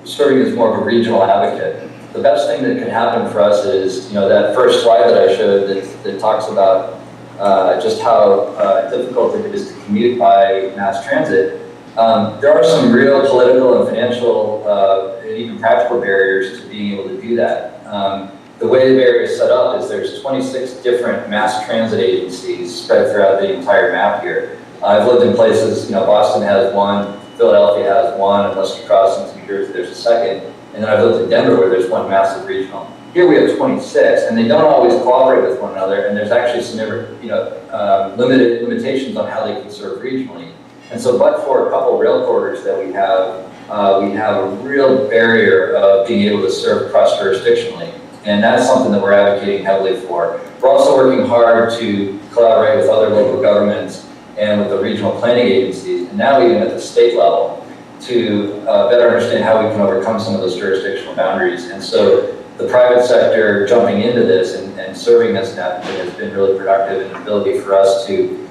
serving as more of a regional advocate. The best thing that can happen for us is, that first slide that I showed that talks about just how difficult it is to commute by mass transit. There are some real political and financial and even practical barriers to being able to do that. The way the Bay Area is set up is there's 26 different mass transit agencies spread throughout the entire map here. I've lived in places, Boston has one, Philadelphia has one, and Western Crossings, New Jersey, there's a second. And then I've lived in Denver where there's one massive regional. Here we have 26, and they don't always cooperate with one another, and there's actually some limitations on how they can serve regionally. And so, but for a couple rail corridors that we have a real barrier of being able to serve cross-jurisdictionally. And that's something that we're advocating heavily for. We're also working hard to collaborate with other local governments and with the regional planning agencies, and now even at the state level, to better understand how we can overcome some of those jurisdictional boundaries. And so the private sector jumping into this and serving as an advocate has been really productive, and an ability for us to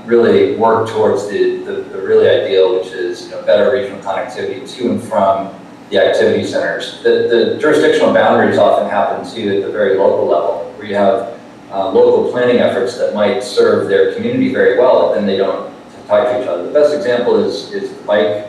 really work towards the really ideal, which is better regional connectivity to and from the activity centers. The jurisdictional boundaries often happen too at the very local level, where you have local planning efforts that might serve their community very well, but then they don't talk to each other. The best example is the bike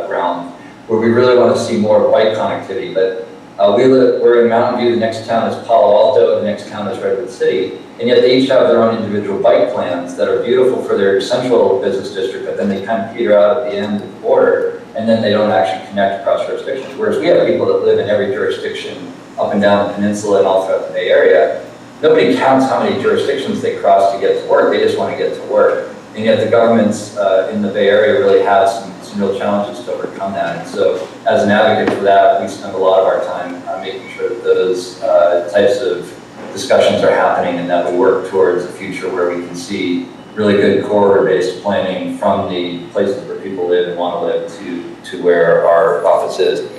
realm, where we really want to see more bike connectivity. But we're in Mountainview, the next town is Palo Alto, the next town is Redwood City, and yet they each have their own individual bike plans that are beautiful for their central business district, but then they kind of peter out at the end of the border, and then they don't actually connect across jurisdictions. Whereas we have people that live in every jurisdiction up and down the peninsula and all throughout the Bay Area. Nobody counts how many jurisdictions they cross to get to work, they just want to get to work. And yet the governments in the Bay Area really have some real challenges to overcome that. And so as an advocate for that, we spend a lot of our time making sure that those types of discussions are happening, and that we work towards a future where we can see really good corridor-based planning from the places where people live and want to live to where our office is.